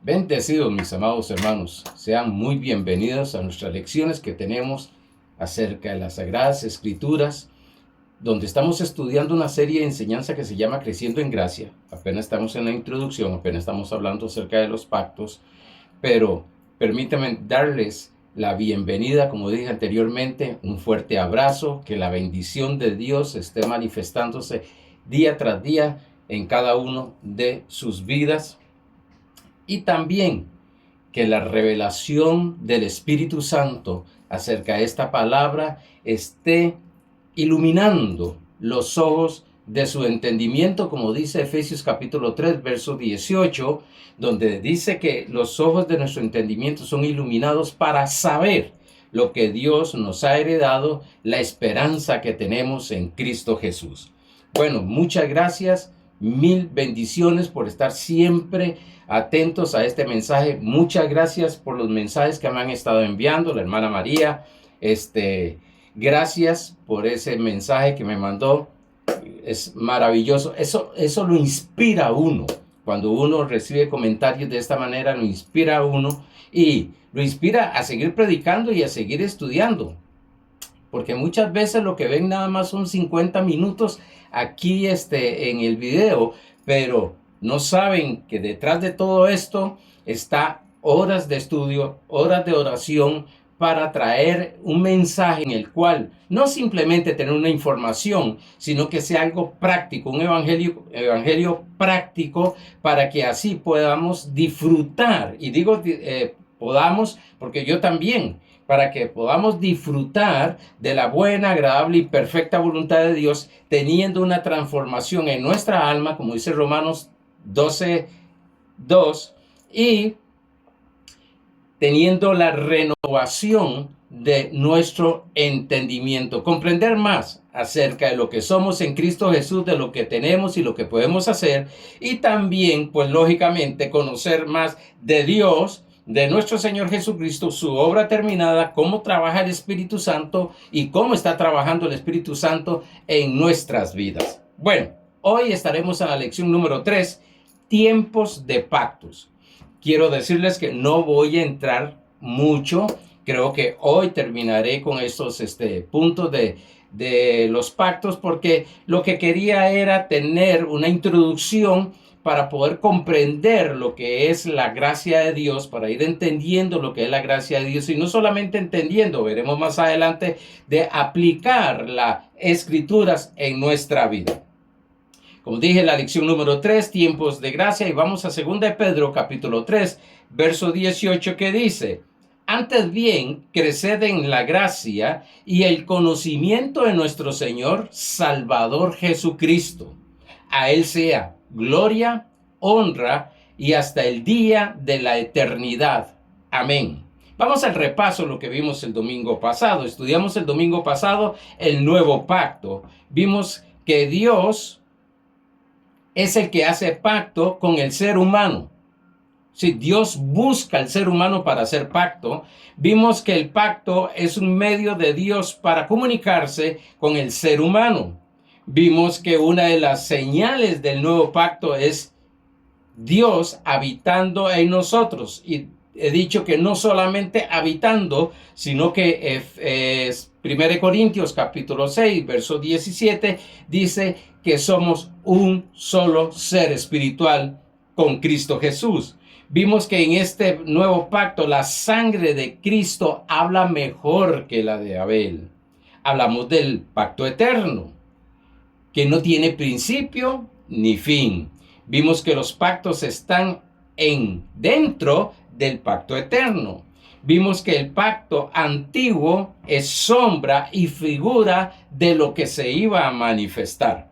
Bendecidos mis amados hermanos, sean muy bienvenidos a nuestras lecciones que tenemos acerca de las Sagradas Escrituras, donde estamos estudiando una serie de enseñanza que se llama Creciendo en Gracia. Apenas estamos en la introducción, apenas estamos hablando acerca de los pactos, pero permítanme darles la bienvenida, como dije anteriormente, un fuerte abrazo, que la bendición de Dios esté manifestándose día tras día en cada uno de sus vidas. Y también que la revelación del Espíritu Santo acerca de esta palabra esté iluminando los ojos de su entendimiento, como dice Efesios capítulo 3, verso 18, donde dice que los ojos de nuestro entendimiento son iluminados para saber lo que Dios nos ha heredado, la esperanza que tenemos en Cristo Jesús. Bueno, muchas gracias, mil bendiciones por estar siempre atentos a este mensaje. Muchas gracias por los mensajes que me han estado enviando, la hermana María. Gracias por ese mensaje que me mandó. Es maravilloso. Eso lo inspira a uno. Cuando uno recibe comentarios de esta manera, lo inspira a uno y lo inspira a seguir predicando y a seguir estudiando. Porque muchas veces lo que ven nada más son 50 minutos aquí en el video, pero no saben que detrás de todo esto está horas de estudio, horas de oración para traer un mensaje en el cual no simplemente tener una información, sino que sea algo práctico, un evangelio práctico, para que así podamos disfrutar. Y digo podamos porque yo también, para que podamos disfrutar de la buena, agradable y perfecta voluntad de Dios, teniendo una transformación en nuestra alma, como dice Romanos 12:2, y teniendo la renovación de nuestro entendimiento, comprender más acerca de lo que somos en Cristo Jesús, de lo que tenemos y lo que podemos hacer, y también, pues lógicamente, conocer más de Dios, de nuestro Señor Jesucristo, su obra terminada, cómo trabaja el Espíritu Santo y cómo está trabajando el Espíritu Santo en nuestras vidas. Bueno, hoy estaremos en la lección número 3, tiempos de pactos. Quiero decirles que no voy a entrar mucho. Creo que hoy terminaré con estos puntos de los pactos, porque lo que quería era tener una introducción para poder comprender lo que es la gracia de Dios, para ir entendiendo lo que es la gracia de Dios, y no solamente entendiendo, veremos más adelante, de aplicar las escrituras en nuestra vida. Como dije, la lección número 3, tiempos de gracia, y vamos a 2 de Pedro capítulo 3, verso 18, que dice: antes bien, creced en la gracia y el conocimiento de nuestro Señor Salvador Jesucristo. A Él sea gloria, honra y hasta el día de la eternidad. Amén. Vamos al repaso de lo que vimos el domingo pasado. Estudiamos el domingo pasado el nuevo pacto. Vimos que Dios es el que hace pacto con el ser humano. Si Dios busca al ser humano para hacer pacto, vimos que el pacto es un medio de Dios para comunicarse con el ser humano. Vimos que una de las señales del nuevo pacto es Dios habitando en nosotros. Y he dicho que no solamente habitando, sino que 1 Corintios capítulo 6, verso 17, dice que somos un solo ser espiritual con Cristo Jesús. Vimos que en este nuevo pacto la sangre de Cristo habla mejor que la de Abel. Hablamos del pacto eterno, que no tiene principio ni fin. Vimos que los pactos están dentro del pacto eterno. Vimos que el pacto antiguo es sombra y figura de lo que se iba a manifestar.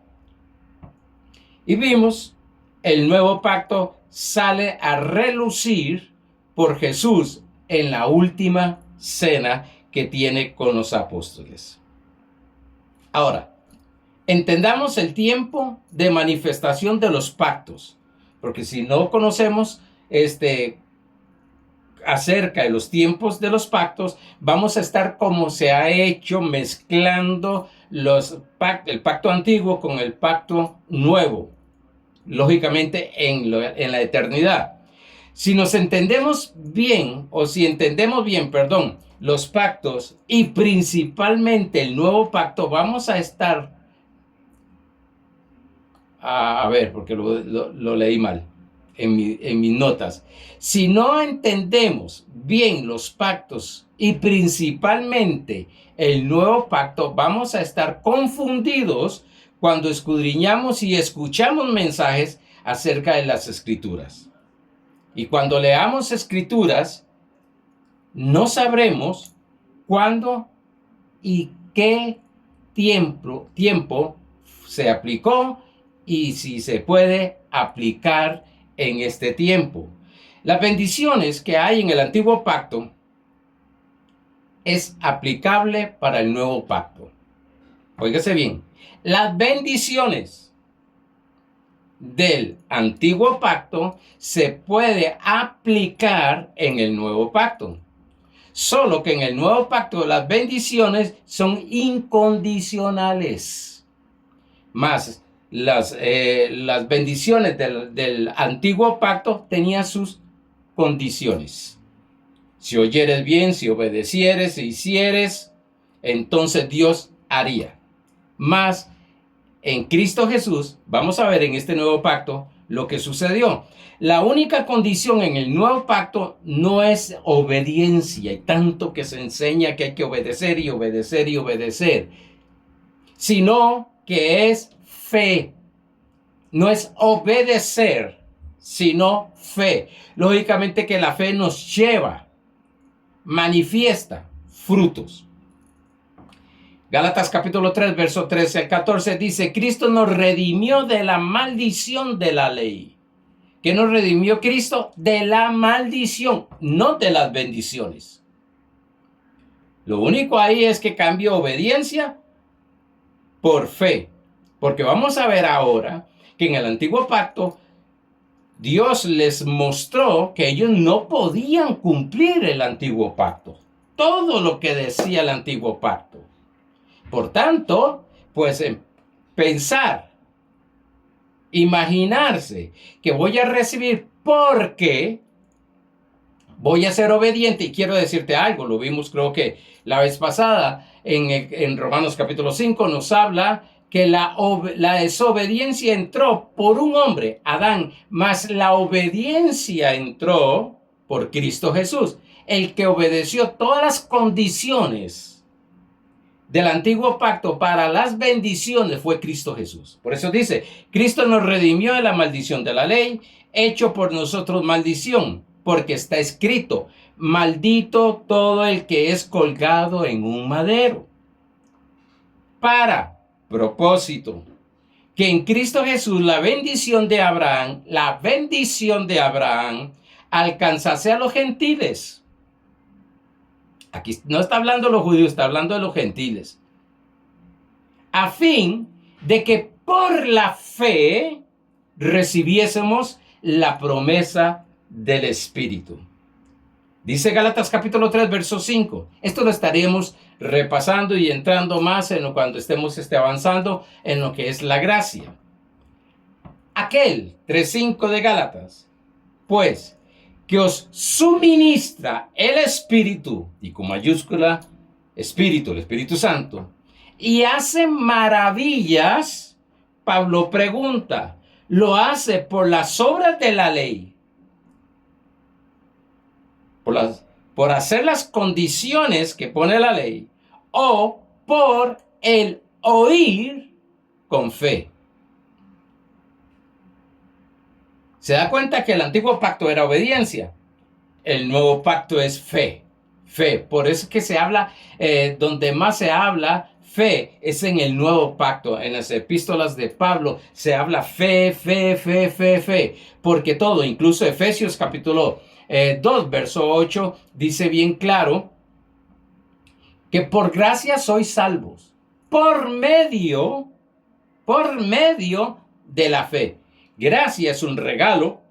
Y vimos el nuevo pacto sale a relucir por Jesús en la última cena que tiene con los apóstoles. Ahora, entendamos el tiempo de manifestación de los pactos, porque si no conocemos acerca de los tiempos de los pactos, vamos a estar como se ha hecho, mezclando el pacto antiguo con el pacto nuevo, lógicamente en la eternidad. Si nos entendemos bien, o si entendemos bien, perdón, los pactos y principalmente el nuevo pacto, vamos a estar, a ver, porque lo leí mal en mis notas. Si no entendemos bien los pactos y principalmente el nuevo pacto, vamos a estar confundidos cuando escudriñamos y escuchamos mensajes acerca de las escrituras. Y cuando leamos escrituras, no sabremos cuándo y qué tiempo se aplicó y si se puede aplicar en este tiempo. Las bendiciones que hay en el antiguo pacto es aplicable para el nuevo pacto. Óigase bien, las bendiciones del antiguo pacto se puede aplicar en el nuevo pacto. Solo que en el nuevo pacto las bendiciones son incondicionales. Más las bendiciones del antiguo pacto tenían sus condiciones. Si oyeres bien, si obedecieres, si hicieres, entonces Dios haría. Más en Cristo Jesús, vamos a ver en este nuevo pacto lo que sucedió. La única condición en el nuevo pacto no es obediencia, y tanto que se enseña que hay que obedecer y obedecer y obedecer, sino que es fe. No es obedecer, sino fe. Lógicamente que la fe nos lleva, manifiesta frutos. Gálatas capítulo 3, verso 13 al 14 dice, Cristo nos redimió de la maldición de la ley. ¿Qué nos redimió Cristo? De la maldición, no de las bendiciones. Lo único ahí es que cambió obediencia por fe. Porque vamos a ver ahora que en el antiguo pacto Dios les mostró que ellos no podían cumplir el antiguo pacto. Todo lo que decía el antiguo pacto. Por tanto, pues pensar, imaginarse que voy a recibir porque voy a ser obediente. Y quiero decirte algo, lo vimos creo que la vez pasada en Romanos capítulo 5 nos habla que la desobediencia entró por un hombre, Adán, mas la obediencia entró por Cristo Jesús, el que obedeció todas las condiciones del antiguo pacto para las bendiciones fue Cristo Jesús. Por eso dice, Cristo nos redimió de la maldición de la ley, hecho por nosotros maldición, porque está escrito, maldito todo el que es colgado en un madero. Para propósito, que en Cristo Jesús la bendición de Abraham alcanzase a los gentiles. Aquí no está hablando de los judíos, está hablando de los gentiles. A fin de que por la fe recibiésemos la promesa del Espíritu. Dice Gálatas capítulo 3, verso 5. Esto lo estaremos repasando y entrando más cuando estemos avanzando en lo que es la gracia. Aquel 3:5 de Gálatas, pues, que os suministra el Espíritu, y con mayúscula Espíritu, el Espíritu Santo, y hace maravillas. Pablo pregunta, ¿lo hace por las obras de la ley? Por hacer las condiciones que pone la ley, o por el oír con fe. ¿Se da cuenta que el antiguo pacto era obediencia? El nuevo pacto es fe. Fe. Por eso es que se habla, donde más se habla fe, es en el nuevo pacto. En las epístolas de Pablo se habla fe, fe, fe, fe, fe. Porque todo, incluso Efesios capítulo 2, verso 8, dice bien claro que por gracia sois salvos. Por medio de la fe. Gracia es un regalo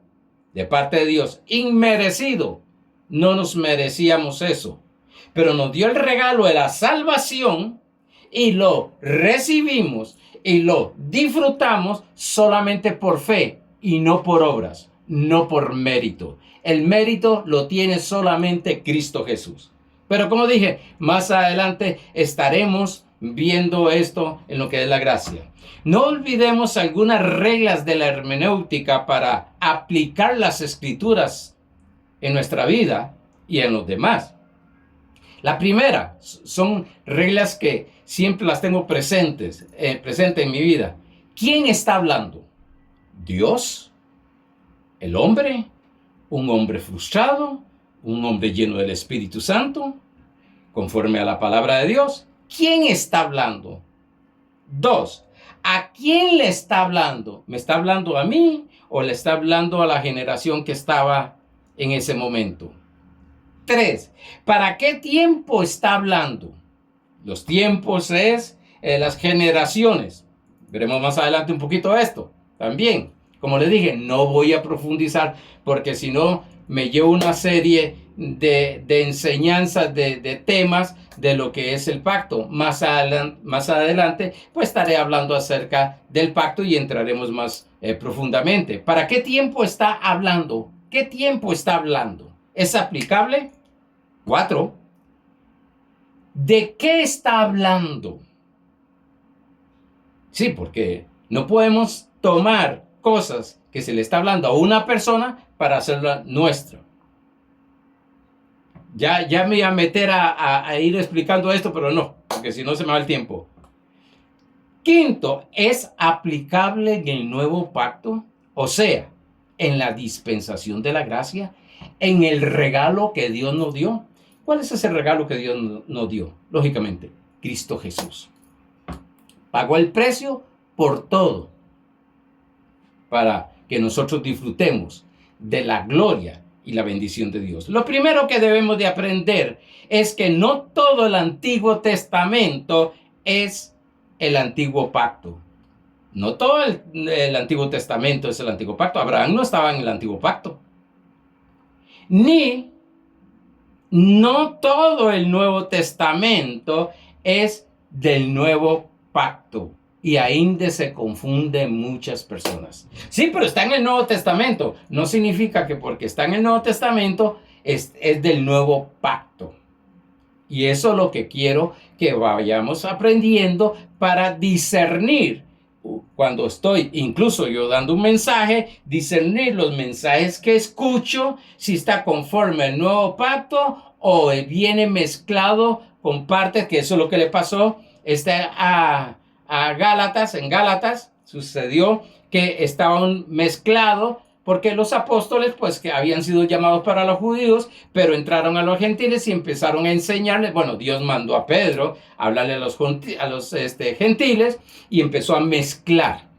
de parte de Dios, inmerecido. No nos merecíamos eso, pero nos dio el regalo de la salvación y lo recibimos y lo disfrutamos solamente por fe y no por obras. no por mérito. El mérito lo tiene solamente Cristo Jesús. Pero como dije, más adelante estaremos viendo esto en lo que es la gracia. No olvidemos algunas reglas de la hermenéutica para aplicar las escrituras en nuestra vida y en los demás. La primera son reglas que siempre las tengo presente en mi vida. ¿Quién está hablando? ¿Dios? ¿El hombre? ¿Un hombre frustrado? ¿Un hombre lleno del Espíritu Santo? Conforme a la palabra de Dios. ¿Quién está hablando? 2. ¿A quién le está hablando? ¿Me está hablando a mí o le está hablando a la generación que estaba en ese momento? 3. ¿Para qué tiempo está hablando? Los tiempos es las generaciones. Veremos más adelante un poquito esto también. Como les dije, no voy a profundizar porque si no me llevo una serie de enseñanzas, de temas de lo que es el pacto. Más adelante, pues estaré hablando acerca del pacto y entraremos más profundamente. ¿Para qué tiempo está hablando? ¿Qué tiempo está hablando? ¿Es aplicable? 4. ¿De qué está hablando? Sí, porque no podemos tomar cosas que se le está hablando a una persona para hacerla nuestra. Ya me voy a meter a ir explicando esto, pero no, porque si no se me va el tiempo. 5, ¿es aplicable en el nuevo pacto? O sea, en la dispensación de la gracia, en el regalo que Dios nos dio. ¿Cuál es ese regalo que Dios nos dio? Lógicamente, Cristo Jesús. Pagó el precio por todo para que nosotros disfrutemos de la gloria y la bendición de Dios. Lo primero que debemos de aprender es que no todo el Antiguo Testamento es el Antiguo Pacto. No todo el Antiguo Testamento es el Antiguo Pacto. Abraham no estaba en el Antiguo Pacto. Ni no todo el Nuevo Testamento es del Nuevo Pacto. Y ahí se confunden muchas personas. Sí, pero está en el Nuevo Testamento. No significa que porque está en el Nuevo Testamento es del Nuevo Pacto. Y eso es lo que quiero que vayamos aprendiendo para discernir. Cuando estoy incluso yo dando un mensaje, discernir los mensajes que escucho, si está conforme al nuevo pacto o viene mezclado con partes, que eso es lo que le pasó a Gálatas. En Gálatas sucedió que estaban mezclados porque los apóstoles, pues que habían sido llamados para los judíos, pero entraron a los gentiles y empezaron a enseñarles. Bueno, Dios mandó a Pedro a hablarle a los gentiles y empezó a mezclar.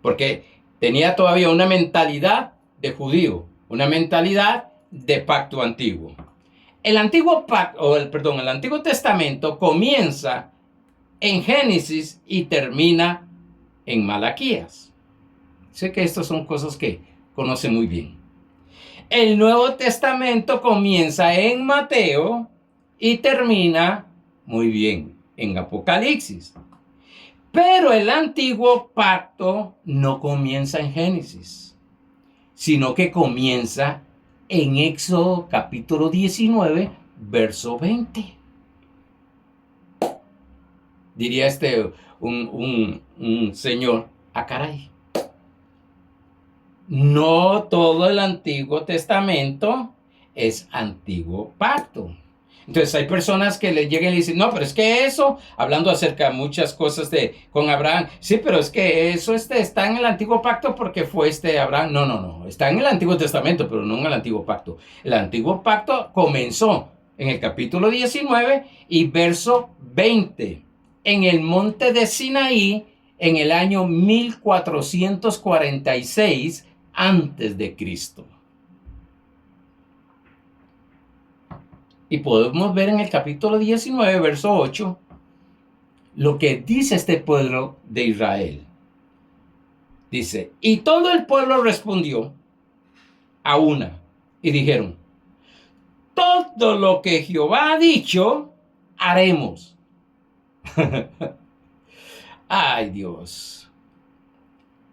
Porque tenía todavía una mentalidad de judío, una mentalidad de pacto antiguo. El Antiguo Testamento comienza en Génesis y termina en Malaquías. Sé que estas son cosas que conoce muy bien. El Nuevo Testamento comienza en Mateo y termina muy bien en Apocalipsis. Pero el Antiguo Pacto no comienza en Génesis, sino que comienza en Éxodo capítulo 19, verso 20. Diría un señor, caray. No todo el Antiguo Testamento es Antiguo Pacto. Entonces hay personas que le llegan y le dicen, no, pero es que eso, hablando acerca de muchas cosas con Abraham, sí, pero es que eso está en el Antiguo Pacto porque fue Abraham. No, está en el Antiguo Testamento, pero no en el Antiguo Pacto. El Antiguo Pacto comenzó en el capítulo 19 y verso 20, en el monte de Sinaí, en el año 1446 antes de Cristo. Y podemos ver en el capítulo 19, verso 8, lo que dice este pueblo de Israel. Dice, y todo el pueblo respondió a una y dijeron, todo lo que Jehová ha dicho, haremos. Ay, Dios.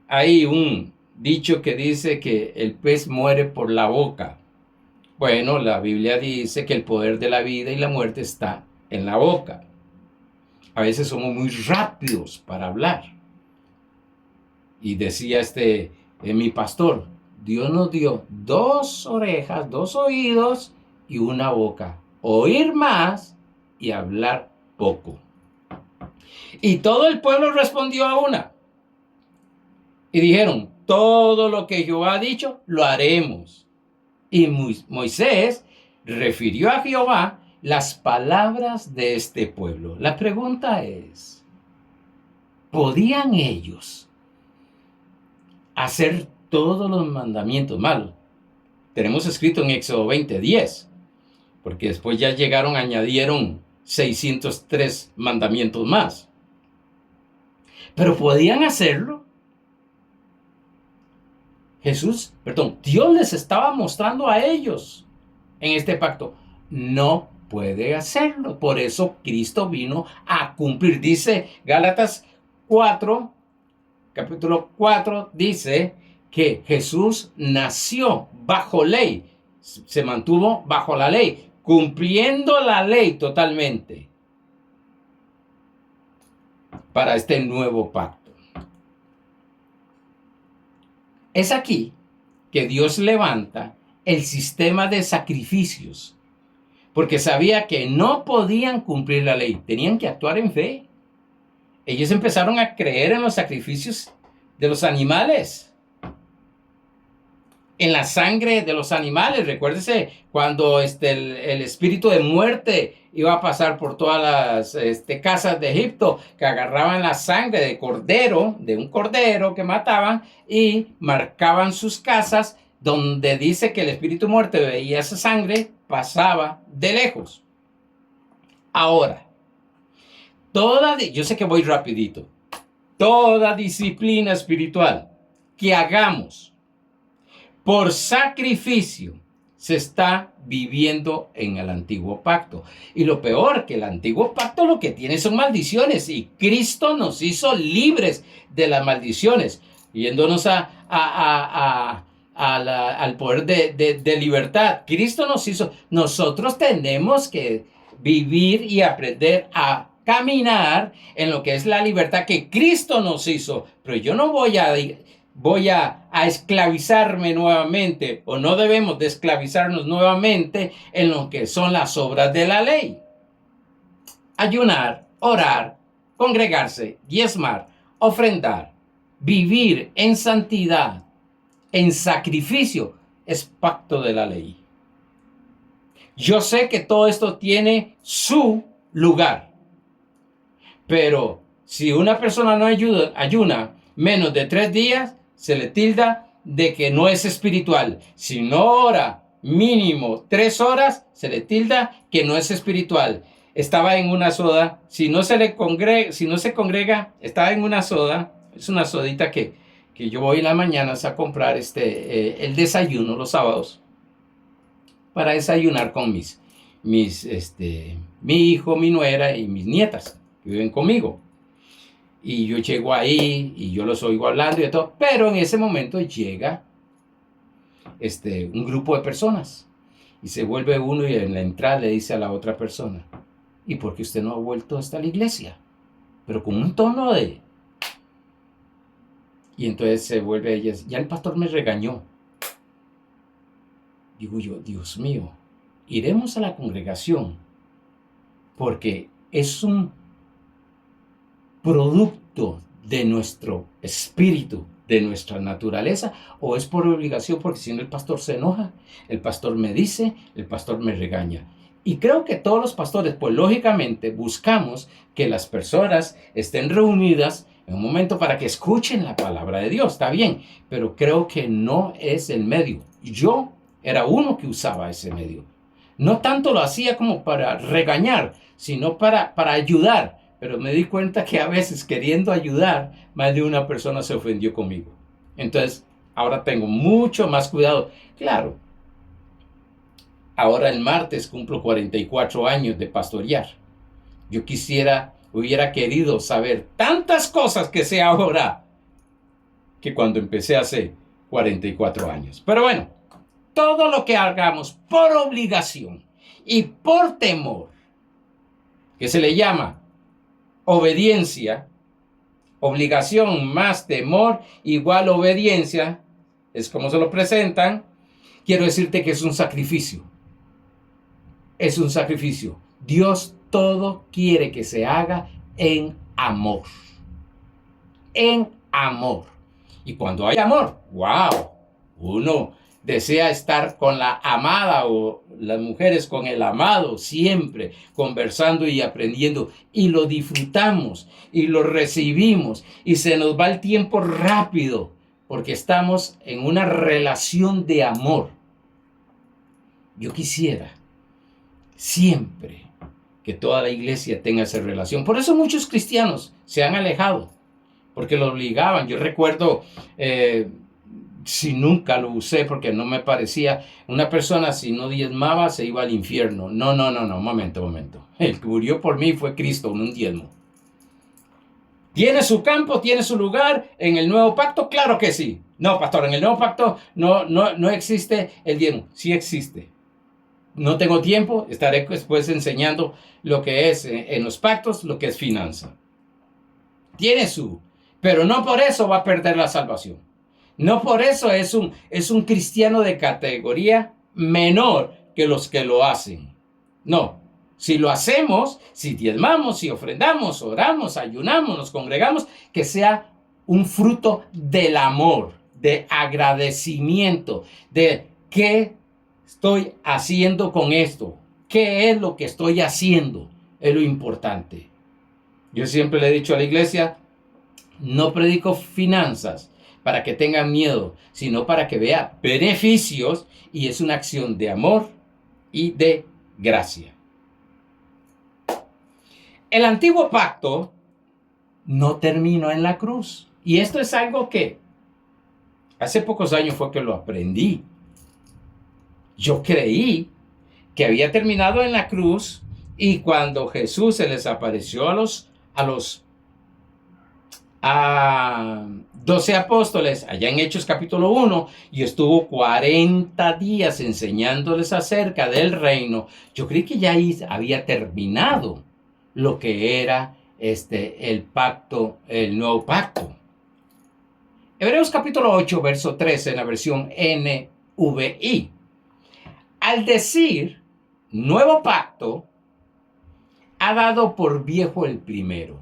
Hay un dicho que dice que el pez muere por la boca. Bueno, la Biblia dice que el poder de la vida y la muerte está en la boca. A veces somos muy rápidos para hablar. Y decía mi pastor, Dios nos dio 2 orejas, 2 oídos y una boca. Oír más y hablar poco. Y todo el pueblo respondió a una. Y dijeron, todo lo que Jehová ha dicho, lo haremos. Y Moisés refirió a Jehová las palabras de este pueblo. La pregunta es, ¿podían ellos hacer todos los mandamientos malos? Tenemos escrito en Éxodo 20:10, porque después ya añadieron 603 mandamientos más. Pero ¿podían hacerlo? Dios les estaba mostrando a ellos en este pacto, no puede hacerlo. Por eso Cristo vino a cumplir. Dice Gálatas 4, capítulo 4, dice que Jesús nació bajo ley, se mantuvo bajo la ley, cumpliendo la ley totalmente para este nuevo pacto. Es aquí que Dios levanta el sistema de sacrificios, porque sabía que no podían cumplir la ley, tenían que actuar en fe. Ellos empezaron a creer en los sacrificios de los animales, en la sangre de los animales. Recuérdese cuando el espíritu de muerte iba a pasar por todas las casas de Egipto, que agarraban la sangre de un cordero que mataban y marcaban sus casas, donde dice que el espíritu de muerte veía esa sangre, pasaba de lejos. Ahora, yo sé que voy rapidito, toda disciplina espiritual que hagamos por sacrificio se está viviendo en el antiguo pacto. Y lo peor, que el antiguo pacto lo que tiene son maldiciones, y Cristo nos hizo libres de las maldiciones, yéndonos al poder de libertad. Cristo nos hizo. Nosotros tenemos que vivir y aprender a caminar en lo que es la libertad que Cristo nos hizo. Pero yo no voy a esclavizarme nuevamente, o no debemos de esclavizarnos nuevamente en lo que son las obras de la ley. Ayunar, orar, congregarse, diezmar, ofrendar, vivir en santidad, en sacrificio, es pacto de la ley. Yo sé que todo esto tiene su lugar, pero si una persona no ayuna menos de 3 días, se le tilda de que no es espiritual. Si no ora mínimo 3 horas, se le tilda que no es espiritual. Estaba en una soda, si no se congrega, estaba en una soda, es una sodita que yo voy en las mañanas a comprar el desayuno los sábados, para desayunar con mi hijo, mi nuera y mis nietas que viven conmigo. Y yo llego ahí y yo los oigo hablando y de todo, pero en ese momento llega un grupo de personas y se vuelve uno, y en la entrada le dice a la otra persona, ¿y por qué usted no ha vuelto hasta la iglesia? Pero con un tono de... Y entonces se vuelve ella, ya el pastor me regañó. Digo yo, Dios mío, iremos a la congregación porque es un producto de nuestro espíritu, de nuestra naturaleza, o es por obligación, porque si no el pastor se enoja, el pastor me dice, el pastor me regaña. Y creo que todos los pastores, pues lógicamente buscamos que las personas estén reunidas en un momento para que escuchen la palabra de Dios, está bien, pero creo que no es el medio. Yo era uno que usaba ese medio. No tanto lo hacía como para regañar, sino para ayudar. Pero me di cuenta que a veces, queriendo ayudar, más de una persona se ofendió conmigo. Entonces, ahora tengo mucho más cuidado. Claro, ahora el martes cumplo 44 años de pastorear. Yo hubiera querido saber tantas cosas que sé ahora, que cuando empecé hace 44 años. Pero bueno, todo lo que hagamos por obligación y por temor, que se le llama obediencia, obligación más temor igual obediencia, es como se lo presentan, quiero decirte que es un sacrificio. Es un sacrificio. Dios todo quiere que se haga en amor. En amor. Y cuando hay amor, wow, uno desea estar con la amada o las mujeres con el amado siempre, conversando y aprendiendo. Y lo disfrutamos y lo recibimos y se nos va el tiempo rápido porque estamos en una relación de amor. Yo quisiera siempre que toda la iglesia tenga esa relación. Por eso muchos cristianos se han alejado, porque lo obligaban. Yo recuerdo, si nunca lo usé porque no me parecía, una persona si no diezmaba se iba al infierno. No, momento. El que murió por mí fue Cristo, no un diezmo. ¿Tiene su campo, tiene su lugar en el nuevo pacto? Claro que sí. No, pastor, en el nuevo pacto no existe el diezmo. Sí existe. No tengo tiempo, estaré después enseñando lo que es en los pactos, lo que es finanza. Tiene su, pero no por eso va a perder la salvación. No por eso es un cristiano de categoría menor que los que lo hacen. No, si lo hacemos, si diezmamos, si ofrendamos, oramos, ayunamos, nos congregamos, que sea un fruto del amor, de agradecimiento, de qué estoy haciendo con esto, qué es lo que estoy haciendo, es lo importante. Yo siempre le he dicho a la iglesia, no predico finanzas para que tengan miedo, sino para que vea beneficios, y es una acción de amor y de gracia. El antiguo pacto no terminó en la cruz. Y esto es algo que hace pocos años fue que lo aprendí. Yo creí que había terminado en la cruz, y cuando Jesús se les apareció a los 12 apóstoles allá en Hechos capítulo 1 y estuvo 40 días enseñándoles acerca del reino, yo creí que ya ahí había terminado lo que era el pacto, el nuevo pacto. Hebreos capítulo 8 verso 13 en la versión NVI. Al decir nuevo pacto, ha dado por viejo el primero.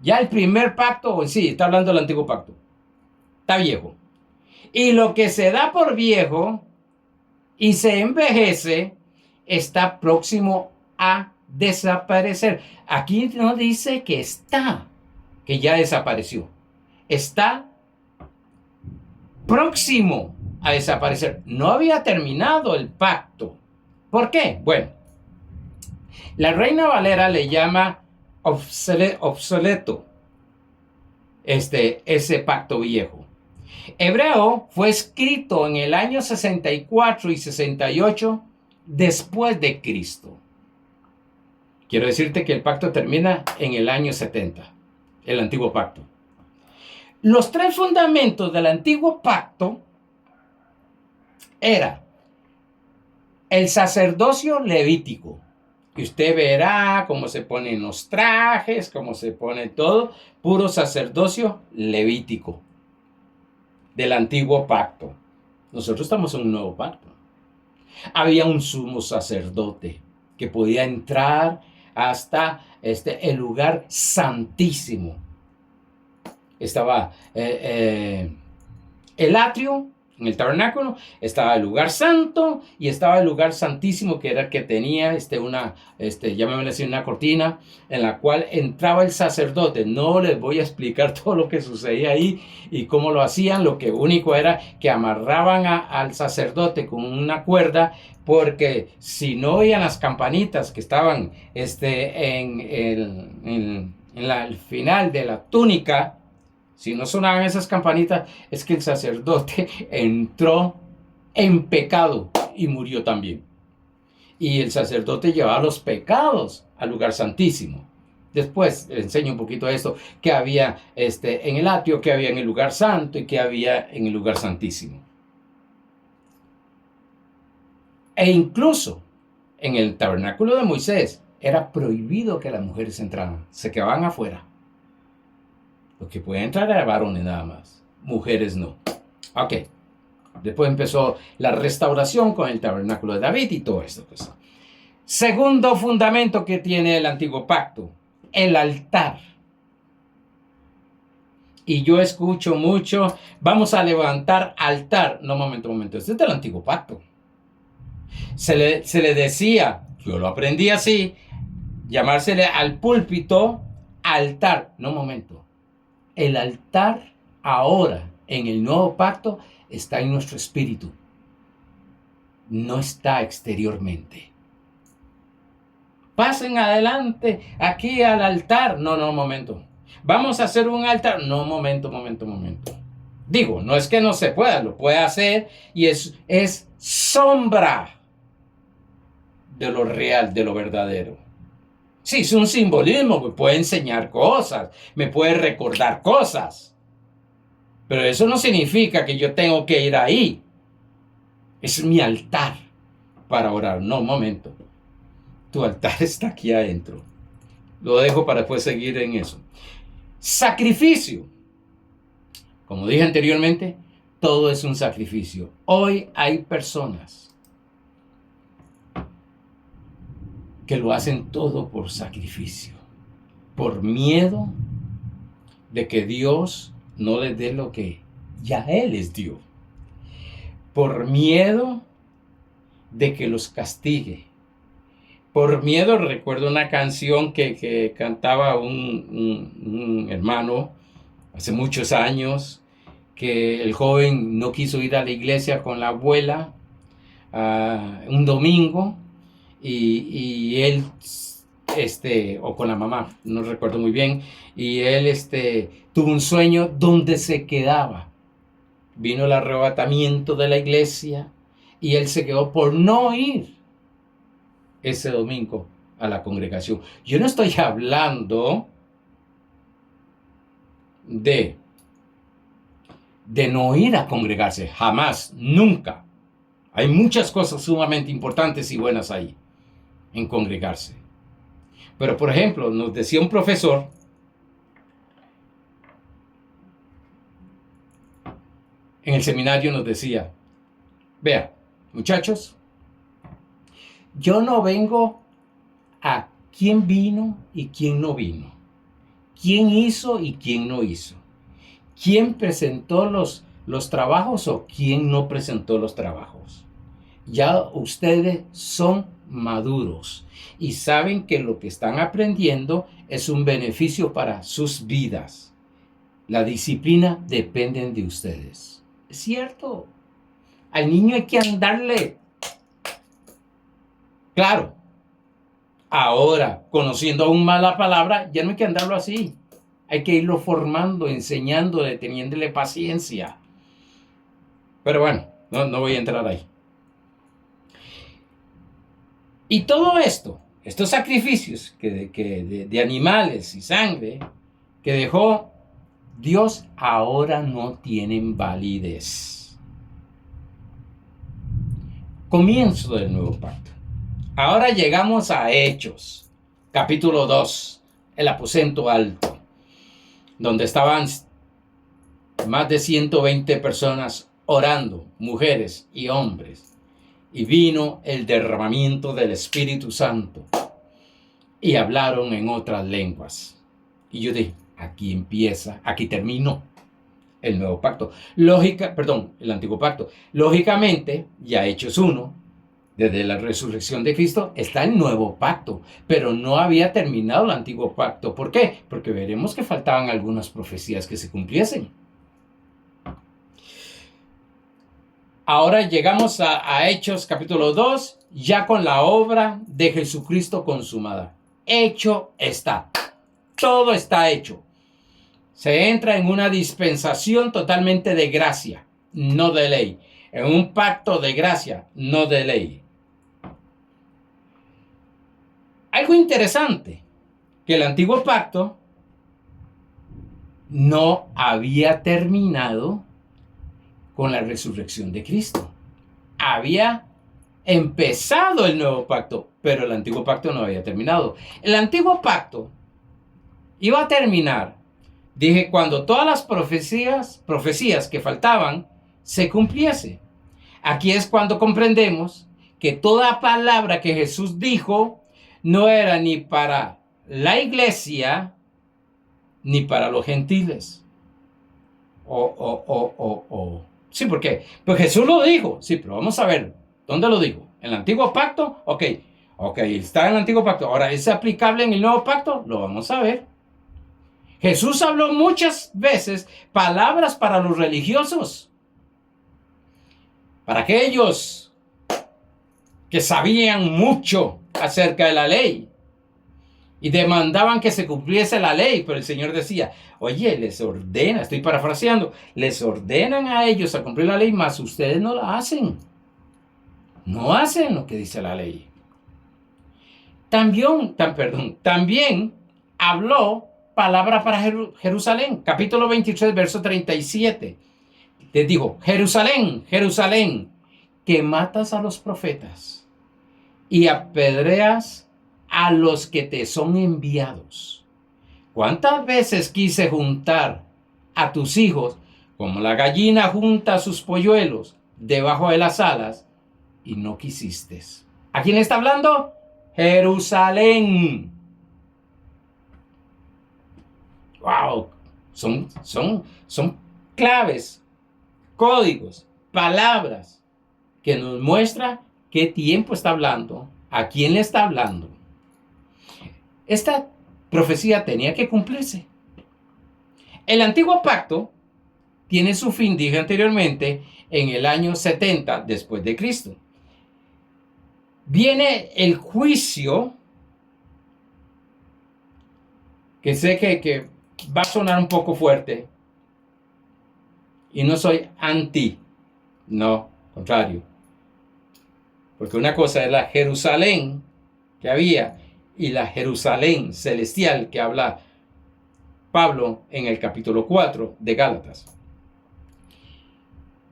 Ya el primer pacto, sí, está hablando del antiguo pacto, está viejo. Y lo que se da por viejo y se envejece está próximo a desaparecer. Aquí no dice que está, que ya desapareció. Está próximo a desaparecer. No había terminado el pacto. ¿Por qué? Bueno, la Reina Valera le llama obsoleto ese pacto viejo. Hebreo fue escrito en el año 64 y 68 después de Cristo. Quiero decirte que el pacto termina en el año 70, el antiguo pacto. Los tres fundamentos del antiguo pacto era el sacerdocio levítico. Y usted verá cómo se ponen los trajes, cómo se pone todo, puro sacerdocio levítico del antiguo pacto. Nosotros estamos en un nuevo pacto. Había un sumo sacerdote que podía entrar hasta el lugar santísimo. Estaba el atrio, en el tabernáculo, estaba el lugar santo y estaba el lugar santísimo, que era el que tenía una cortina en la cual entraba el sacerdote. No les voy a explicar todo lo que sucedía ahí y cómo lo hacían. Lo que único era que amarraban al sacerdote con una cuerda, porque si no oían las campanitas que estaban en el final de la túnica, si no sonaban esas campanitas, es que el sacerdote entró en pecado y murió también. Y el sacerdote llevaba los pecados al lugar santísimo. Después le enseño un poquito esto, que había en el atrio, que había en el lugar santo y que había en el lugar santísimo. E incluso en el tabernáculo de Moisés era prohibido que las mujeres entraran, se quedaban afuera. Lo que pueden entrar eran varones nada más, mujeres no. Ok, después empezó la restauración con el tabernáculo de David y todo esto. Pues. Segundo fundamento que tiene el antiguo pacto, el altar. Y yo escucho mucho, vamos a levantar altar. No, momento, este es del antiguo pacto. Se le decía, yo lo aprendí así, llamársele al púlpito altar. No, momento. El altar ahora en el nuevo pacto está en nuestro espíritu. No está exteriormente. Pasen adelante aquí al altar. No, momento. Vamos a hacer un altar. No, momento. Digo, no es que no se pueda, lo puede hacer y es sombra de lo real, de lo verdadero. Sí, es un simbolismo, me puede enseñar cosas, me puede recordar cosas. Pero eso no significa que yo tengo que ir ahí. Es mi altar para orar. No, momento. Tu altar está aquí adentro. Lo dejo para después seguir en eso. Sacrificio. Como dije anteriormente, todo es un sacrificio. Hoy hay personas que lo hacen todo por sacrificio, por miedo de que Dios no les dé lo que ya Él les dio, por miedo de que los castigue, por miedo. Recuerdo una canción que cantaba un hermano hace muchos años, que el joven no quiso ir a la iglesia con la abuela un domingo, y él, o con la mamá, no recuerdo muy bien, y él tuvo un sueño donde se quedaba. Vino el arrebatamiento de la iglesia y él se quedó por no ir ese domingo a la congregación. Yo no estoy hablando de no ir a congregarse, jamás, nunca. Hay muchas cosas sumamente importantes y buenas ahí, en congregarse. Pero, por ejemplo, nos decía un profesor, en el seminario nos decía, vea, muchachos, yo no vengo a quién vino y quién no vino, quién hizo y quién no hizo, quién presentó los trabajos o quién no presentó los trabajos. Ya ustedes son maduros y saben que lo que están aprendiendo es un beneficio para sus vidas. La disciplina depende de ustedes. Es cierto. Al niño hay que andarle. Claro. Ahora, conociendo aún más la palabra, ya no hay que andarlo así. Hay que irlo formando, enseñándole, teniéndole paciencia. Pero bueno, no voy a entrar ahí. Y todo esto, estos sacrificios de animales y sangre que dejó Dios, ahora no tienen validez. Comienzo del nuevo pacto. Ahora llegamos a Hechos, capítulo 2, el aposento alto, donde estaban más de 120 personas orando, mujeres y hombres. Y vino el derramamiento del Espíritu Santo. Y hablaron en otras lenguas. Y yo dije, aquí terminó el nuevo pacto. El antiguo pacto. Lógicamente, ya Hechos 1, desde la resurrección de Cristo, está el nuevo pacto. Pero no había terminado el antiguo pacto. ¿Por qué? Porque veremos que faltaban algunas profecías que se cumpliesen. Ahora llegamos a Hechos capítulo 2, ya con la obra de Jesucristo consumada. Hecho está. Todo está hecho. Se entra en una dispensación totalmente de gracia, no de ley. En un pacto de gracia, no de ley. Algo interesante. que el antiguo pacto no había terminado con la resurrección de Cristo. Había empezado el nuevo pacto, pero el antiguo pacto no había terminado. El antiguo pacto iba a terminar, dije, cuando todas las profecías que faltaban se cumpliese. Aquí es cuando comprendemos que toda palabra que Jesús dijo no era ni para la iglesia ni para los gentiles. Sí, porque pues Jesús lo dijo. Sí, pero vamos a ver, ¿dónde lo dijo? ¿En el antiguo pacto? Ok, está en el antiguo pacto. Ahora, ¿es aplicable en el nuevo pacto? Lo vamos a ver. Jesús habló muchas veces palabras para los religiosos, para aquellos que sabían mucho acerca de la ley y demandaban que se cumpliese la ley, pero el Señor decía, oye, les ordena, estoy parafraseando, les ordenan a ellos a cumplir la ley, mas ustedes no la hacen. No hacen lo que dice la ley. También habló palabra para Jerusalén, capítulo 23, verso 37. Les dijo, Jerusalén, Jerusalén, que matas a los profetas y apedreas a los que te son enviados. ¿Cuántas veces quise juntar a tus hijos como la gallina junta sus polluelos debajo de las alas y no quisiste? ¿A quién está hablando? Jerusalén. Wow, son claves, códigos, palabras que nos muestra qué tiempo está hablando, a quién le está hablando. Esta profecía tenía que cumplirse. El antiguo pacto tiene su fin, dije anteriormente, en el año 70 después de Cristo. Viene el juicio, que sé que va a sonar un poco fuerte, y no soy anti, no, contrario. Porque una cosa es la Jerusalén que había y la Jerusalén celestial que habla Pablo en el capítulo 4 de Gálatas.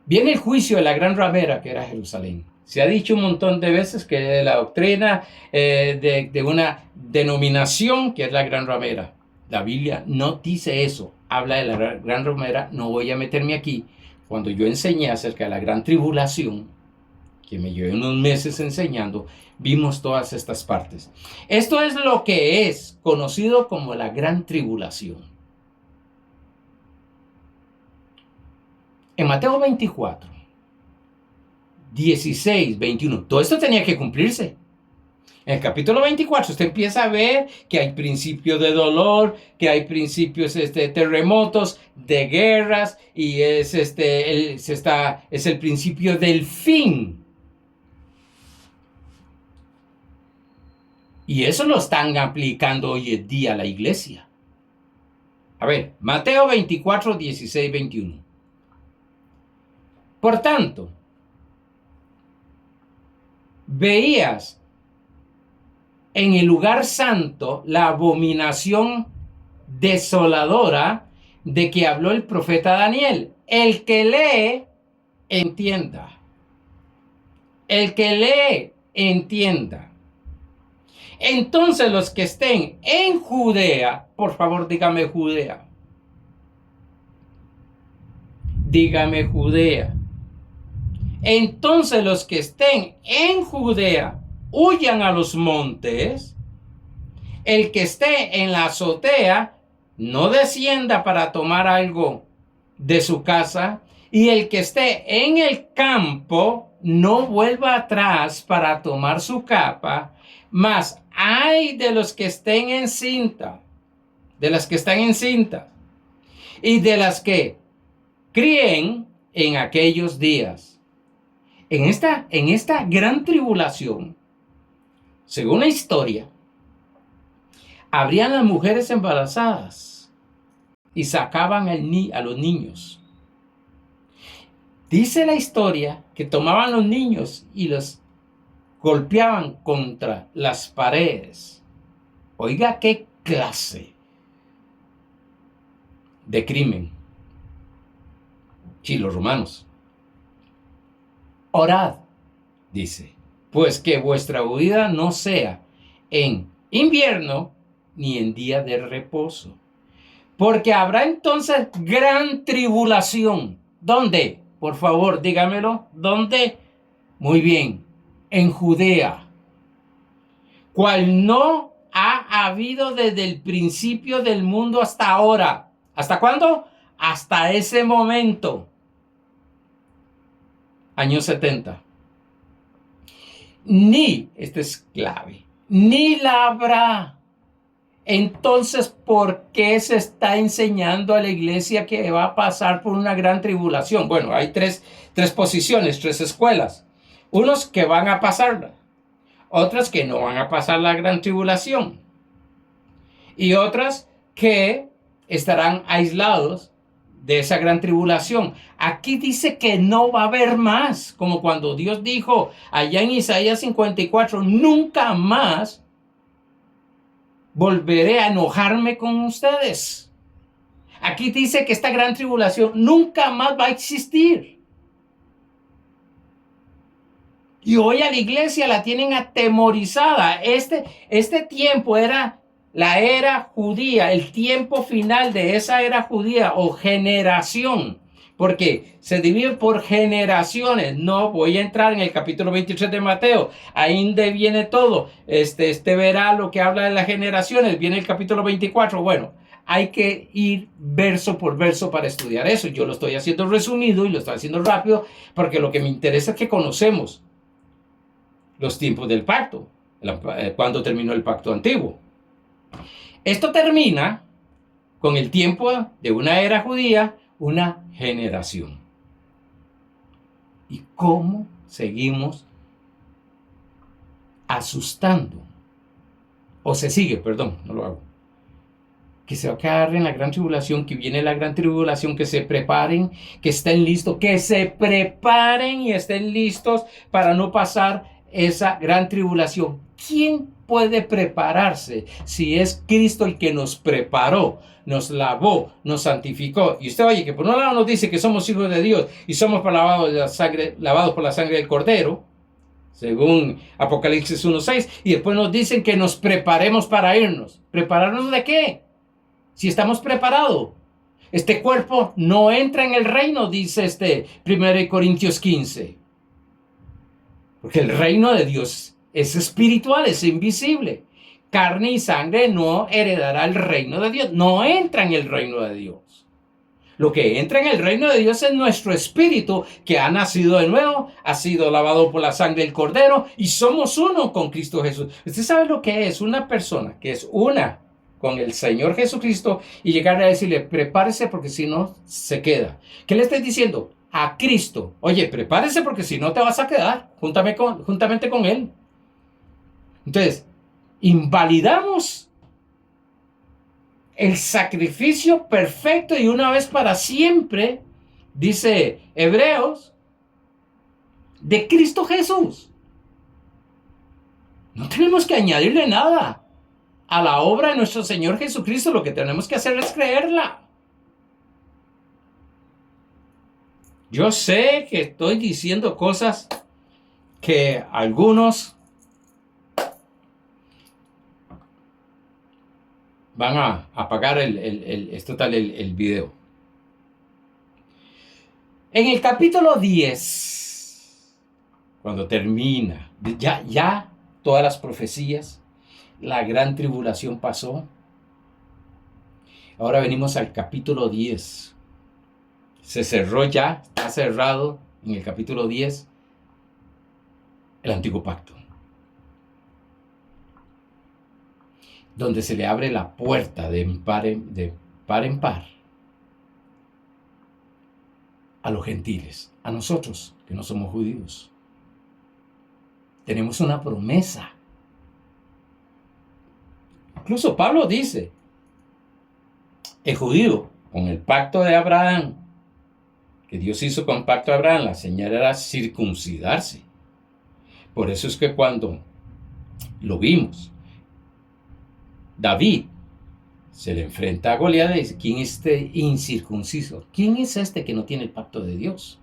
Viene el juicio de la gran ramera que era Jerusalén. Se ha dicho un montón de veces que la doctrina de una denominación que es la gran ramera. La Biblia no dice eso. Habla de la gran ramera. No voy a meterme aquí. Cuando yo enseñé acerca de la gran tribulación, que me llevé unos meses enseñando, vimos todas estas partes. Esto es lo que es conocido como la gran tribulación. En Mateo 24, 16, 21, todo esto tenía que cumplirse. En el capítulo 24 usted empieza a ver que hay principios de dolor, que hay principios terremotos, de guerras, y es el principio del fin. Y eso lo están aplicando hoy en día a la iglesia. A ver, Mateo 24, 16, 21. Por tanto, veías en el lugar santo la abominación desoladora de que habló el profeta Daniel. El que lee, entienda. El que lee, entienda. Entonces los que estén en Judea, por favor dígame Judea. Dígame Judea. Entonces los que estén en Judea, huyan a los montes. El que esté en la azotea, no descienda para tomar algo de su casa. Y el que esté en el campo, no vuelva atrás para tomar su capa. Mas ay de los que estén encinta, de las que están encintas, y de las que críen en aquellos días. En esta gran tribulación, según la historia, habrían las mujeres embarazadas y sacaban a los niños. Dice la historia que tomaban los niños y los golpeaban contra las paredes. Oiga, qué clase de crimen. Sí, los romanos. Orad, dice, pues que vuestra huida no sea en invierno ni en día de reposo, porque habrá entonces gran tribulación. ¿Dónde? Por favor, dígamelo. ¿Dónde? Muy bien, en Judea, cual no ha habido desde el principio del mundo hasta ahora. ¿Hasta cuándo? Hasta ese momento. Años 70. Ni, este es clave, ni la habrá. Entonces, ¿por qué se está enseñando a la iglesia que va a pasar por una gran tribulación? Bueno, hay tres posiciones, tres escuelas. Unos que van a pasarla, otras que no van a pasar la gran tribulación y otras que estarán aislados de esa gran tribulación. Aquí dice que no va a haber más, como cuando Dios dijo allá en Isaías 54, nunca más volveré a enojarme con ustedes. Aquí dice que esta gran tribulación nunca más va a existir. Y hoy a la iglesia la tienen atemorizada. Este tiempo era la era judía, el tiempo final de esa era judía o generación, porque se divide por generaciones. No voy a entrar en el capítulo 23 de Mateo, ahí viene todo. Verá lo que habla de las generaciones, viene el capítulo 24. Bueno, hay que ir verso por verso para estudiar eso. Yo lo estoy haciendo resumido y lo estoy haciendo rápido, porque lo que me interesa es que conocemos los tiempos del pacto, cuando terminó el pacto antiguo. Esto termina con el tiempo de una era judía, una generación. ¿Y cómo seguimos asustando? O se sigue, perdón, no lo hago. Que se va a quedar en la gran tribulación, que viene la gran tribulación, que se preparen, que estén listos, que se preparen y estén listos para no pasar esa gran tribulación. ¿Quién puede prepararse si es Cristo el que nos preparó, nos lavó, nos santificó? Y usted oye que por un lado nos dice que somos hijos de Dios y somos lavados por la sangre del Cordero, según Apocalipsis 1:6, y después nos dicen que nos preparemos para irnos. ¿Prepararnos de qué? Si estamos preparados. Este cuerpo no entra en el reino, dice 1 Corintios 15. Porque el reino de Dios es espiritual, es invisible. Carne y sangre no heredará el reino de Dios. No entra en el reino de Dios. Lo que entra en el reino de Dios es nuestro espíritu, que ha nacido de nuevo, ha sido lavado por la sangre del Cordero y somos uno con Cristo Jesús. ¿Usted sabe lo que es una persona que es una con el Señor Jesucristo y llegar a decirle, prepárese porque si no, se queda? ¿Qué le estoy diciendo? A Cristo, oye, prepárese porque si no te vas a quedar juntamente con Él. Entonces, invalidamos el sacrificio perfecto y una vez para siempre, dice Hebreos, de Cristo Jesús. No tenemos que añadirle nada a la obra de nuestro Señor Jesucristo. Lo que tenemos que hacer es creerla. Yo sé que estoy diciendo cosas que algunos van a apagar el video. En el capítulo 10, cuando termina, ya todas las profecías, la gran tribulación pasó. Ahora venimos al capítulo 10. Se cerró ya, está cerrado en el capítulo 10 el antiguo pacto, donde se le abre la puerta de par en par a los gentiles, a nosotros que no somos judíos. Tenemos una promesa. Incluso Pablo dice, el judío con el pacto de Abraham, que Dios hizo con pacto de Abraham, la señal era circuncidarse. Por eso es que cuando lo vimos, David Se le enfrenta a Goliat y dice, ¿quién es este incircunciso? ¿Quién es este que no tiene el pacto de Dios?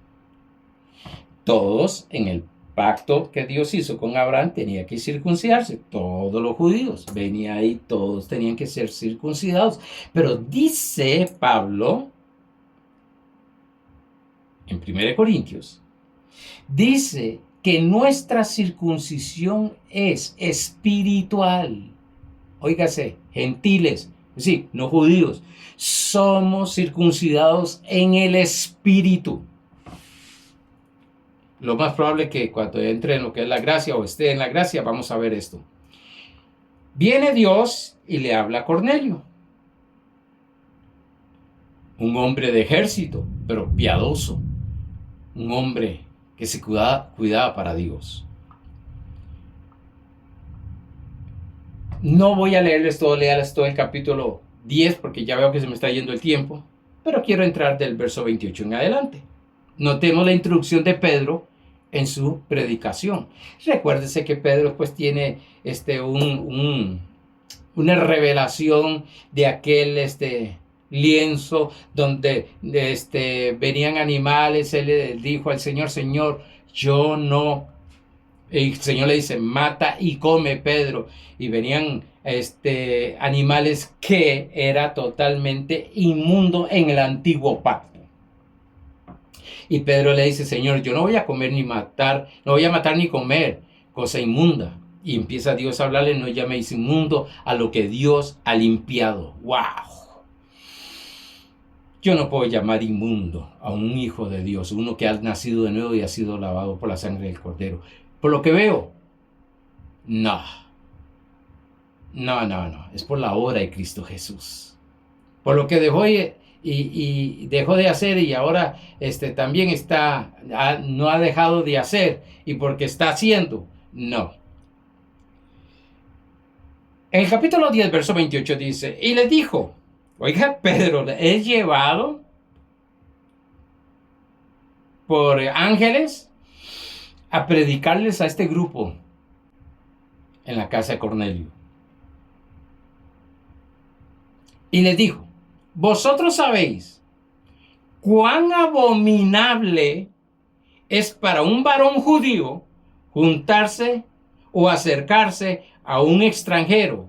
Todos en el pacto que Dios hizo con Abraham tenía que circuncidarse. Todos los judíos venía ahí, todos tenían que ser circuncidados. Pero dice Pablo en 1 Corintios, dice que nuestra circuncisión es espiritual. Óigase, gentiles, sí, no judíos, somos circuncidados en el espíritu. Lo más probable es que cuando entre en lo que es la gracia o esté en la gracia, vamos a ver esto. Viene Dios y le habla a Cornelio, un hombre de ejército, pero piadoso, un hombre que se cuidaba para Dios. No voy a leerles todo el capítulo 10 porque ya veo que se me está yendo el tiempo, pero quiero entrar del verso 28 en adelante. Notemos la introducción de Pedro en su predicación. Recuérdese que Pedro pues tiene una revelación de aquel lienzo donde venían animales. Él le dijo al Señor, Señor, yo no. El Señor le dice, mata y come, Pedro. Y venían animales que era totalmente inmundo en el antiguo pacto. Y Pedro le dice, Señor, yo no voy a comer ni matar, no voy a matar ni comer, cosa inmunda. Y empieza Dios a hablarle, no llaméis inmundo a lo que Dios ha limpiado. ¡Wow! Yo no puedo llamar inmundo a un hijo de Dios, uno que ha nacido de nuevo y ha sido lavado por la sangre del Cordero. Por lo que veo, no. Es por la obra de Cristo Jesús. Por lo que dejó y dejó de hacer y ahora también no ha dejado de hacer y porque está haciendo, no. En el capítulo 10, verso 28 dice, y les dijo, oiga, Pedro, ¿es llevado por ángeles a predicarles a este grupo en la casa de Cornelio? Y les dijo, vosotros sabéis cuán abominable es para un varón judío juntarse o acercarse a un extranjero.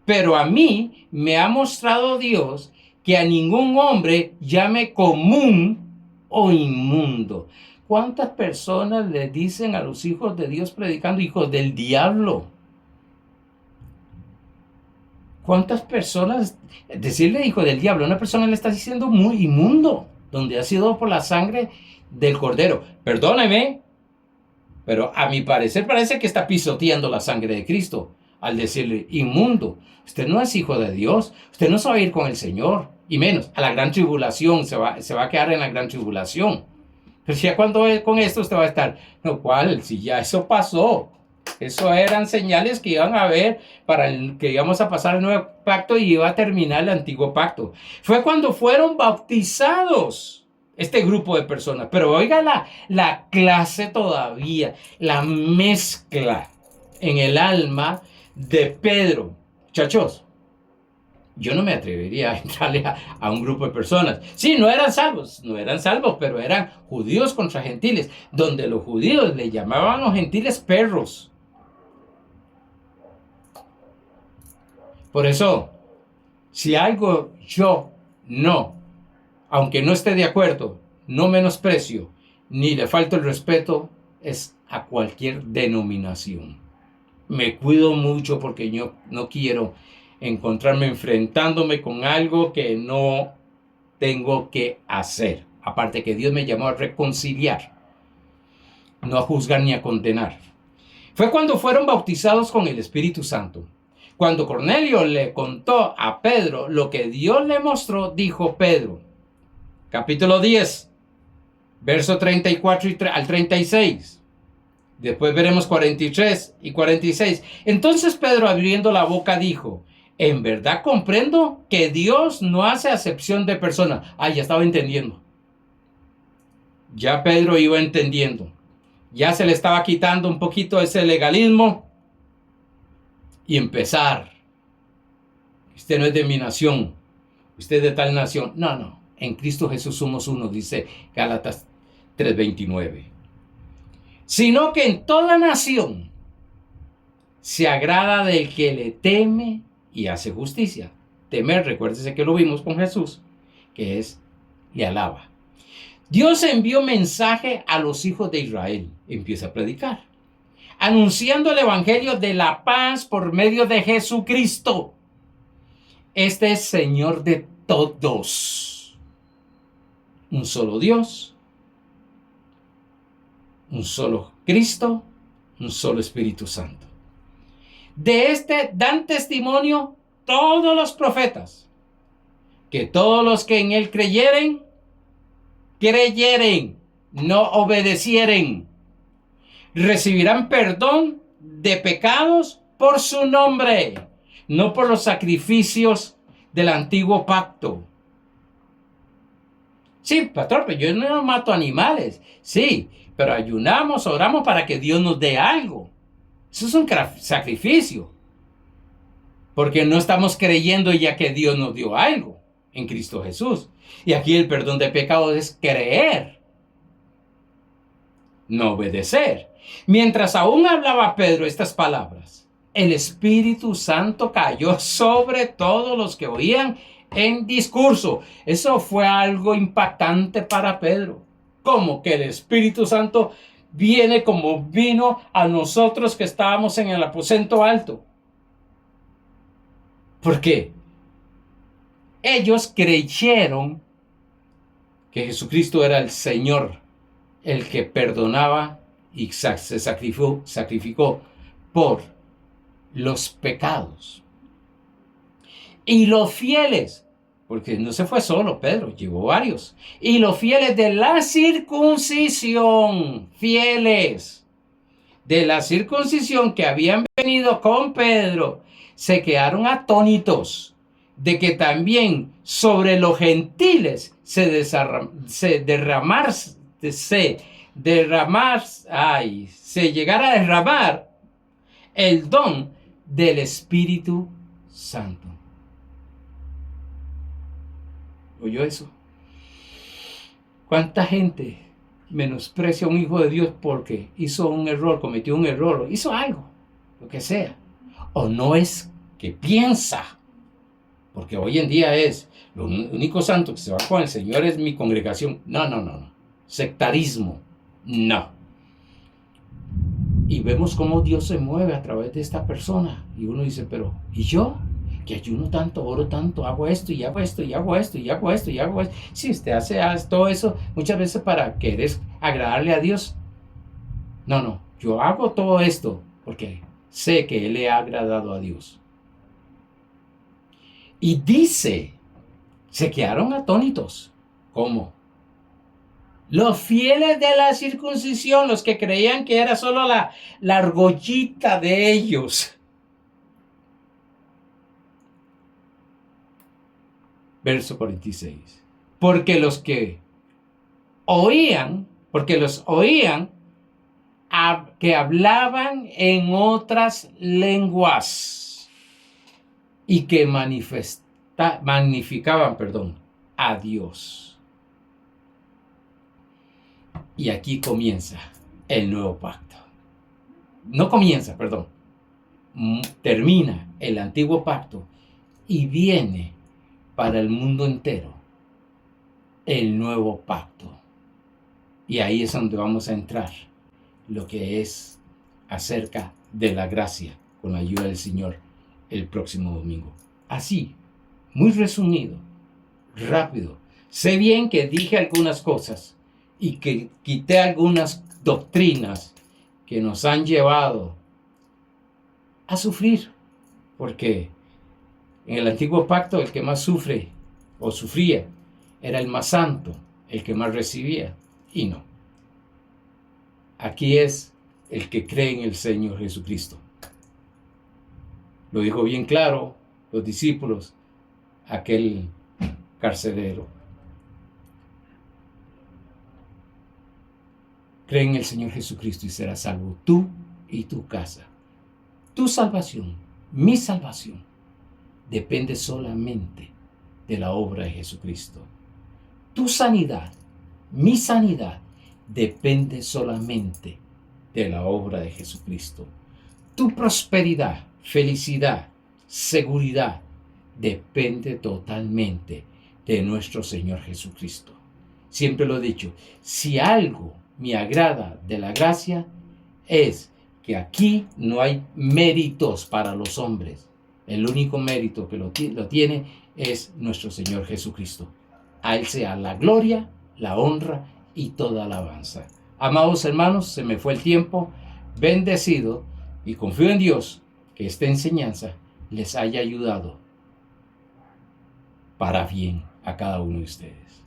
Pero a mí me ha mostrado Dios que a ningún hombre llame común o inmundo. ¿Cuántas personas le dicen a los hijos de Dios predicando hijos del diablo? ¿Cuántas personas decirle hijo del diablo? Una persona le está diciendo muy inmundo, donde ha sido por la sangre del Cordero. Perdóneme, pero a mi parecer parece que está pisoteando la sangre de Cristo al decirle inmundo. Usted no es hijo de Dios, usted no se va a ir con el Señor, y menos a la gran tribulación, se va a quedar en la gran tribulación. Pero ya cuando con esto usted va a estar, no, ¿cuál? Si ya eso pasó. Eso eran señales que iban a haber para que íbamos a pasar el nuevo pacto y iba a terminar el antiguo pacto. Fue cuando fueron bautizados este grupo de personas. Pero oiga la clase todavía, la mezcla en el alma de Pedro. Muchachos, yo no me atrevería a entrarle a un grupo de personas. Sí, no eran salvos, pero eran judíos contra gentiles, donde los judíos le llamaban a los gentiles perros. Por eso, si algo yo no, aunque no esté de acuerdo, no menosprecio, ni le falto el respeto, es a cualquier denominación. Me cuido mucho porque yo no quiero encontrarme enfrentándome con algo que no tengo que hacer. Aparte que Dios me llamó a reconciliar, no a juzgar ni a condenar. Fue cuando fueron bautizados con el Espíritu Santo. Cuando Cornelio le contó a Pedro lo que Dios le mostró, dijo Pedro, capítulo 10, verso 34 al 36. Después veremos 43 y 46. Entonces Pedro, abriendo la boca, dijo, en verdad comprendo que Dios no hace acepción de personas. Ya estaba entendiendo. Ya Pedro iba entendiendo. Ya se le estaba quitando un poquito ese legalismo y empezar. Usted no es de mi nación, usted es de tal nación. No, no. En Cristo Jesús somos uno, dice Gálatas 3:29. Sino que en toda nación se agrada del que le teme y hace justicia. Temer, recuérdese que lo vimos con Jesús, que es le alaba. Dios envió mensaje a los hijos de Israel. Empieza a predicar, anunciando el evangelio de la paz por medio de Jesucristo. Este es Señor de todos. Un solo Dios, un solo Cristo, un solo Espíritu Santo. De este dan testimonio todos los profetas, que todos los que en él creyeren, no obedecieren, recibirán perdón de pecados por su nombre, no por los sacrificios del antiguo pacto. Sí, pastor, pero yo no mato animales. Sí, pero ayunamos, oramos para que Dios nos dé algo. Eso es un sacrificio. Porque no estamos creyendo ya que Dios nos dio algo en Cristo Jesús. Y aquí el perdón de pecados es creer, no obedecer. Mientras aún hablaba Pedro estas palabras, el Espíritu Santo cayó sobre todos los que oían en discurso. Eso fue algo impactante para Pedro. Como que el Espíritu Santo viene como vino a nosotros que estábamos en el aposento alto. ¿Por qué? Ellos creyeron que Jesucristo era el Señor, el que perdonaba y se sacrificó por los pecados. Y los fieles, porque no se fue solo Pedro, llevó varios. Y los fieles de la circuncisión, fieles de la circuncisión que habían venido con Pedro, se quedaron atónitos de que también sobre los gentiles se llegara a derramar el don del Espíritu Santo. ¿Oyó eso? ¿Cuánta gente menosprecia a un hijo de Dios porque hizo un error, cometió un error, hizo algo, lo que sea? O no es que piensa, porque hoy en día es lo único santo que se va con el Señor es mi congregación. No. Sectarismo, no. Y vemos cómo Dios se mueve a través de esta persona. Y uno dice, pero ¿y yo? Que ayuno tanto, oro tanto, hago esto y hago esto y hago esto y hago esto y hago esto. Si usted hace todo eso muchas veces para querer agradarle a Dios. No, yo hago todo esto porque sé que Él le ha agradado a Dios. Y dice, se quedaron atónitos. ¿Cómo? Los fieles de la circuncisión, los que creían que era solo la argollita de ellos. Verso 46. Porque los oían que hablaban en otras lenguas y que magnificaban a Dios. Y aquí comienza el nuevo pacto. Termina el antiguo pacto y viene para el mundo entero el nuevo pacto. Y ahí es donde vamos a entrar lo que es acerca de la gracia con la ayuda del Señor el próximo domingo. Así, muy resumido, rápido. Sé bien que dije algunas cosas y que quité algunas doctrinas que nos han llevado a sufrir, porque en el antiguo pacto el que más sufre o sufría era el más santo, el que más recibía, y no. Aquí es el que cree en el Señor Jesucristo. Lo dijo bien claro los discípulos, aquel carcelero. Cree en el Señor Jesucristo y serás salvo tú y tu casa. Tu salvación, mi salvación, depende solamente de la obra de Jesucristo. Tu sanidad, mi sanidad, depende solamente de la obra de Jesucristo. Tu prosperidad, felicidad, seguridad, depende totalmente de nuestro Señor Jesucristo. Siempre lo he dicho, si algo me agrada de la gracia, es que aquí no hay méritos para los hombres. El único mérito que lo tiene es nuestro Señor Jesucristo. A Él sea la gloria, la honra y toda alabanza. Amados hermanos, se me fue el tiempo. Bendecido y confío en Dios que esta enseñanza les haya ayudado para bien a cada uno de ustedes.